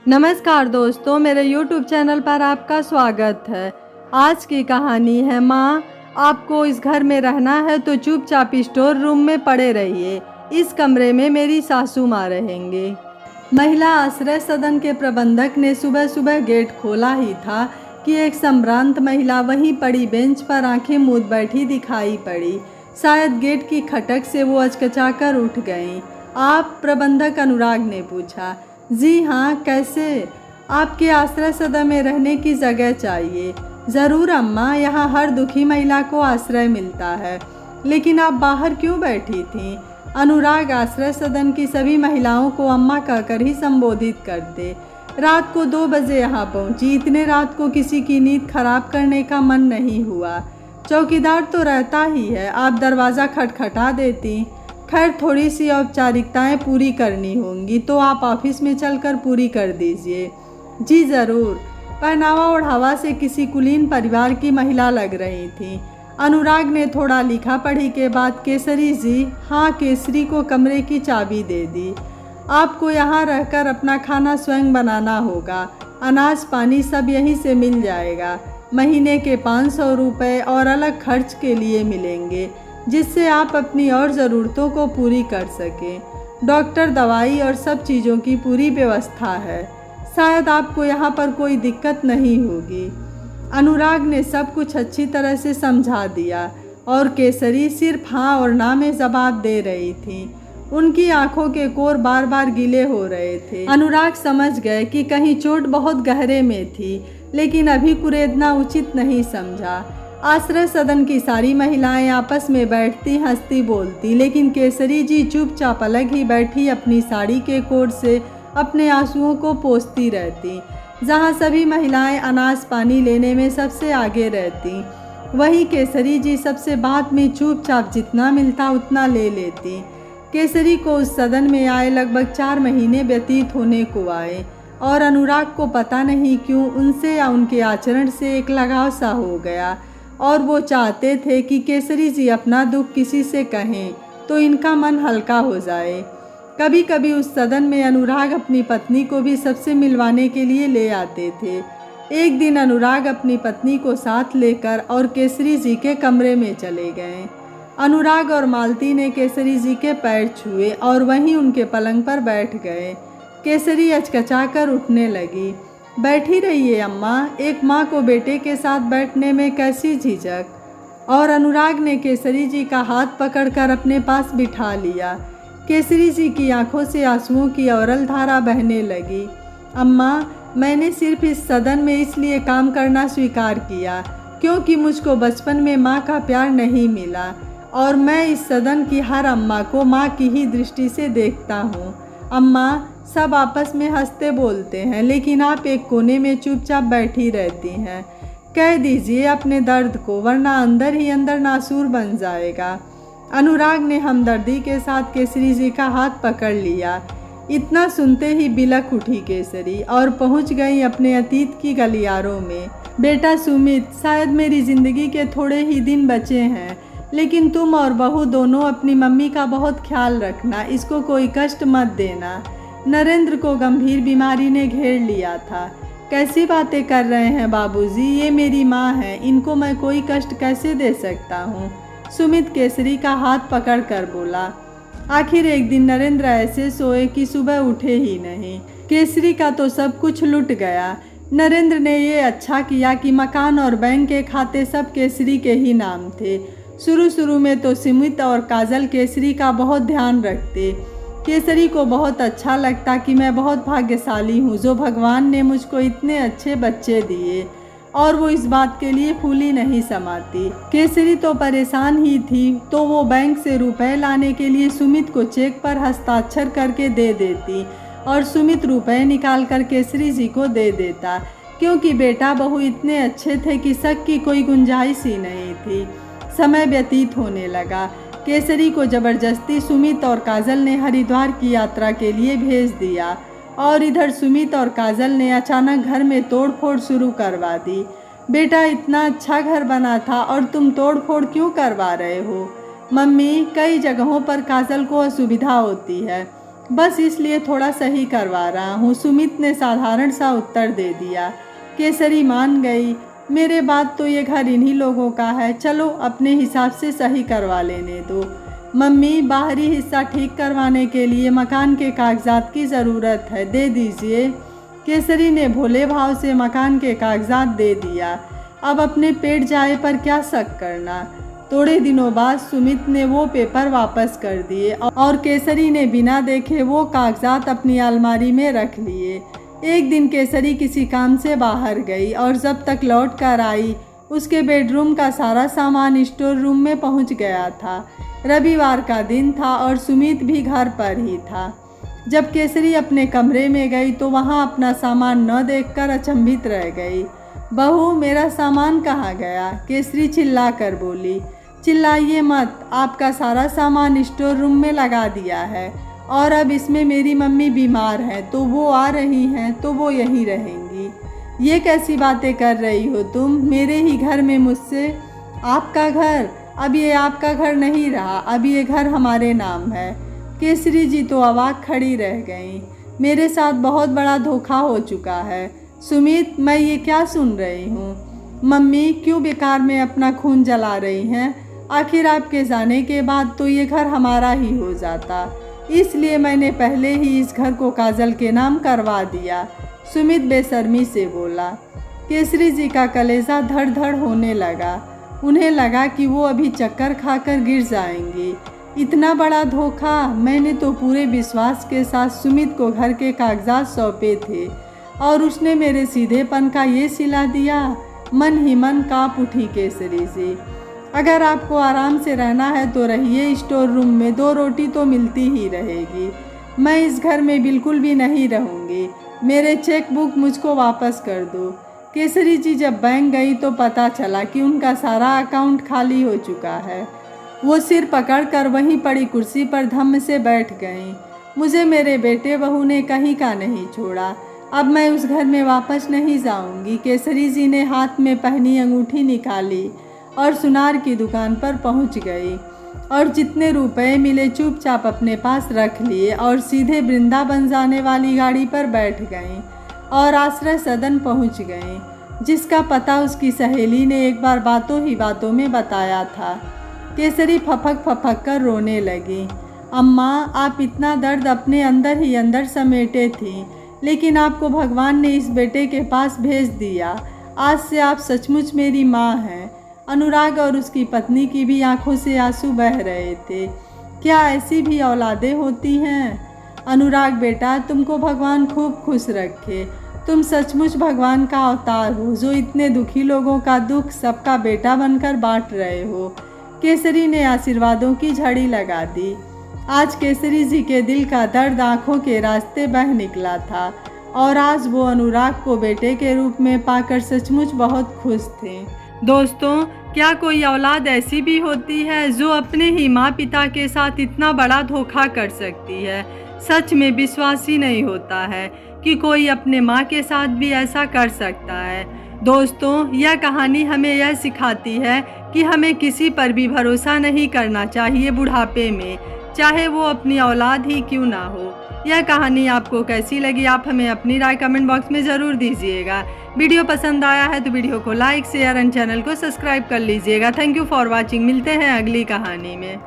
नमस्कार दोस्तों, मेरे YouTube चैनल पर आपका स्वागत है। आज की कहानी है माँ, आपको इस घर में रहना है तो चुपचाप स्टोर रूम में पड़े रहिए। इस कमरे में मेरी सासू माँ रहेंगे। महिला आश्रय सदन के प्रबंधक ने सुबह सुबह गेट खोला ही था कि एक संभ्रांत महिला वहीं पड़ी बेंच पर आंखें मूंद बैठी दिखाई पड़ी। शायद गेट की खटक से वो अचकचाकर उठ गईं। आप? प्रबंधक अनुराग ने पूछा। जी हाँ, कैसे? आपके आश्रय सदन में रहने की जगह चाहिए। ज़रूर अम्मा, यहाँ हर दुखी महिला को आश्रय मिलता है। लेकिन आप बाहर क्यों बैठी थीं? अनुराग आश्रय सदन की सभी महिलाओं को अम्मा कहकर ही संबोधित करते। रात को 2 बजे यहाँ पहुँची। इतने रात को किसी की नींद खराब करने का मन नहीं हुआ। चौकीदार तो रहता ही है, आप दरवाज़ा खटखटा देती। खैर, थोड़ी सी औपचारिकताएं पूरी करनी होंगी तो आप ऑफिस में चलकर पूरी कर दीजिए। जी ज़रूर। पहनावा ओढ़ावा से किसी कुलीन परिवार की महिला लग रही थी। अनुराग ने थोड़ा लिखा पढ़ी के बाद केसरी जी, हाँ, केसरी को कमरे की चाबी दे दी। आपको यहाँ रहकर अपना खाना स्वयं बनाना होगा। अनाज पानी सब यहीं से मिल जाएगा। महीने के 500 रुपये और अलग खर्च के लिए मिलेंगे, जिससे आप अपनी और ज़रूरतों को पूरी कर सकें। डॉक्टर, दवाई और सब चीज़ों की पूरी व्यवस्था है। शायद आपको यहाँ पर कोई दिक्कत नहीं होगी। अनुराग ने सब कुछ अच्छी तरह से समझा दिया और केसरी सिर्फ हाँ और ना में जवाब दे रही थी। उनकी आंखों के कोर बार बार गीले हो रहे थे। अनुराग समझ गए कि कहीं चोट बहुत गहरे में थी, लेकिन अभी कुरेदना उचित नहीं समझा। आश्रय सदन की सारी महिलाएं आपस में बैठती हंसती बोलती, लेकिन केसरी जी चुपचाप अलग ही बैठी अपनी साड़ी के कोट से अपने आंसुओं को पोंछती रहती। जहां सभी महिलाएं अनाज पानी लेने में सबसे आगे रहती, वहीं केसरी जी सबसे बाद में चुपचाप जितना मिलता उतना ले लेती। केसरी को उस सदन में आए लगभग 4 महीने व्यतीत होने को आए और अनुराग को पता नहीं क्यों उनसे या उनके आचरण से एक लगाव सा हो गया और वो चाहते थे कि केसरी जी अपना दुख किसी से कहें तो इनका मन हल्का हो जाए। कभी कभी उस सदन में अनुराग अपनी पत्नी को भी सबसे मिलवाने के लिए ले आते थे। एक दिन अनुराग अपनी पत्नी को साथ लेकर और केसरी जी के कमरे में चले गए। अनुराग और मालती ने केसरी जी के पैर छुए और वहीं उनके पलंग पर बैठ गए। केसरी अचकचाकर उठने लगी। बैठी रहिए अम्मा, एक माँ को बेटे के साथ बैठने में कैसी झिझक। और अनुराग ने केसरी जी का हाथ पकड़कर अपने पास बिठा लिया। केसरी जी की आंखों से आंसुओं की अविरल धारा बहने लगी। अम्मा, मैंने सिर्फ इस सदन में इसलिए काम करना स्वीकार किया क्योंकि मुझको बचपन में माँ का प्यार नहीं मिला और मैं इस सदन की हर अम्मा को माँ की ही दृष्टि से देखता हूँ। अम्मा, सब आपस में हंसते बोलते हैं, लेकिन आप एक कोने में चुपचाप बैठी रहती हैं। कह दीजिए अपने दर्द को, वरना अंदर ही अंदर नासूर बन जाएगा। अनुराग ने हमदर्दी के साथ केसरी जी का हाथ पकड़ लिया। इतना सुनते ही बिलक उठी केसरी और पहुंच गई अपने अतीत की गलियारों में। बेटा सुमित, शायद मेरी ज़िंदगी के थोड़े ही दिन बचे हैं, लेकिन तुम और बहू दोनों अपनी मम्मी का बहुत ख्याल रखना, इसको कोई कष्ट मत देना। नरेंद्र को गंभीर बीमारी ने घेर लिया था। कैसी बातें कर रहे हैं बाबूजी, ये मेरी माँ है, इनको मैं कोई कष्ट कैसे दे सकता हूँ। सुमित केसरी का हाथ पकड़ कर बोला। आखिर एक दिन नरेंद्र ऐसे सोए कि सुबह उठे ही नहीं। केसरी का तो सब कुछ लुट गया। नरेंद्र ने ये अच्छा किया कि मकान और बैंक के खाते सब केसरी के ही नाम थे। शुरू में तो सुमित और काजल केसरी का बहुत ध्यान रखते। केसरी को बहुत अच्छा लगता कि मैं बहुत भाग्यशाली हूँ जो भगवान ने मुझको इतने अच्छे बच्चे दिए, और वो इस बात के लिए फूली नहीं समाती। केसरी तो परेशान ही थी, तो वो बैंक से रुपए लाने के लिए सुमित को चेक पर हस्ताक्षर करके दे देती और सुमित रुपए निकाल कर केसरी जी को दे देता, क्योंकि बेटा बहू इतने अच्छे थे कि शक की कोई गुंजाइश ही नहीं थी। समय व्यतीत होने लगा। केसरी को जबरदस्ती सुमित और काजल ने हरिद्वार की यात्रा के लिए भेज दिया और इधर सुमित और काजल ने अचानक घर में तोड़फोड़ शुरू करवा दी। बेटा, इतना अच्छा घर बना था और तुम तोड़फोड़ क्यों करवा रहे हो? मम्मी, कई जगहों पर काजल को असुविधा होती है। बस इसलिए थोड़ा सही करवा रहा हूँ, सुमित ने साधारण सा उत्तर दे दिया। केसरी मान गई। मेरे बाद तो ये घर इन्हीं लोगों का है, चलो अपने हिसाब से सही करवा लेने दो। मम्मी, बाहरी हिस्सा ठीक करवाने के लिए मकान के कागजात की ज़रूरत है, दे दीजिए। केसरी ने भोले भाव से मकान के कागजात दे दिया। अब अपने पेट जाए पर क्या शक करना। थोड़े दिनों बाद सुमित ने वो पेपर वापस कर दिए और केसरी ने बिना देखे वो कागजात अपनी अलमारी में रख लिए। एक दिन केसरी किसी काम से बाहर गई और जब तक लौट कर आई उसके बेडरूम का सारा सामान स्टोर रूम में पहुंच गया था। रविवार का दिन था और सुमित भी घर पर ही था। जब केसरी अपने कमरे में गई तो वहां अपना सामान न देखकर अचंभित रह गई। बहू, मेरा सामान कहाँ गया? केसरी चिल्ला कर बोली। चिल्लाइए मत, आपका सारा सामान स्टोर रूम में लगा दिया है और अब इसमें मेरी मम्मी बीमार हैं तो वो आ रही हैं तो वो यहीं रहेंगी। ये कैसी बातें कर रही हो तुम? मेरे ही घर में मुझसे? आपका घर? अब ये आपका घर नहीं रहा, अब ये घर हमारे नाम है। केसरी जी तो अवाक खड़ी रह गईं। मेरे साथ बहुत बड़ा धोखा हो चुका है। सुमित, मैं ये क्या सुन रही हूँ? मम्मी, क्यों बेकार में अपना खून जला रही हैं? आखिर आपके जाने के बाद तो ये घर हमारा ही हो जाता, इसलिए मैंने पहले ही इस घर को काजल के नाम करवा दिया। सुमित बेशर्मी से बोला। केसरी जी का कलेजा धड़ धड़ होने लगा। उन्हें लगा कि वो अभी चक्कर खाकर गिर जाएंगी। इतना बड़ा धोखा! मैंने तो पूरे विश्वास के साथ सुमित को घर के कागजात सौंपे थे और उसने मेरे सीधेपन का ये सिला दिया। मन ही मन काँप उठी केसरी जी। अगर आपको आराम से रहना है तो रहिए स्टोर रूम में, 2 रोटी तो मिलती ही रहेगी। मैं इस घर में बिल्कुल भी नहीं रहूँगी। मेरे चेक बुक मुझको वापस कर दो। केसरी जी जब बैंक गई तो पता चला कि उनका सारा अकाउंट खाली हो चुका है। वो सिर पकड़कर वहीं पड़ी कुर्सी पर धम्म से बैठ गईं। मुझे मेरे बेटे बहू ने कहीं का नहीं छोड़ा, अब मैं उस घर में वापस नहीं जाऊंगी। केसरी जी ने हाथ में पहनी अंगूठी निकाली और सुनार की दुकान पर पहुंच गई और जितने रुपए मिले चुपचाप अपने पास रख लिए और सीधे वृंदावन जाने वाली गाड़ी पर बैठ गईं और आश्रय सदन पहुंच गईं, जिसका पता उसकी सहेली ने एक बार बातों ही बातों में बताया था। केसरी फपक फपक कर रोने लगी। अम्मा, आप इतना दर्द अपने अंदर ही अंदर समेटे थी, लेकिन आपको भगवान ने इस बेटे के पास भेज दिया। आज से आप सचमुच मेरी माँ हैं। अनुराग और उसकी पत्नी की भी आंखों से आंसू बह रहे थे। क्या ऐसी भी औलादें होती हैं? अनुराग बेटा, तुमको भगवान खूब खुश रखे। तुम सचमुच भगवान का अवतार हो जो इतने दुखी लोगों का दुख सबका बेटा बनकर बांट रहे हो। केसरी ने आशीर्वादों की झड़ी लगा दी। आज केसरी जी के दिल का दर्द आंखों के रास्ते बह निकला था और आज वो अनुराग को बेटे के रूप में पाकर सचमुच बहुत खुश थे। दोस्तों, क्या कोई औलाद ऐसी भी होती है जो अपने ही माँ पिता के साथ इतना बड़ा धोखा कर सकती है? सच में विश्वास ही नहीं होता है कि कोई अपने माँ के साथ भी ऐसा कर सकता है। दोस्तों, यह कहानी हमें यह सिखाती है कि हमें किसी पर भी भरोसा नहीं करना चाहिए बुढ़ापे में, चाहे वो अपनी औलाद ही क्यों ना हो। यह कहानी आपको कैसी लगी, आप हमें अपनी राय कमेंट बॉक्स में ज़रूर दीजिएगा। वीडियो पसंद आया है तो वीडियो को लाइक, शेयर एंड चैनल को सब्सक्राइब कर लीजिएगा। Thank you for watching. मिलते हैं अगली कहानी में।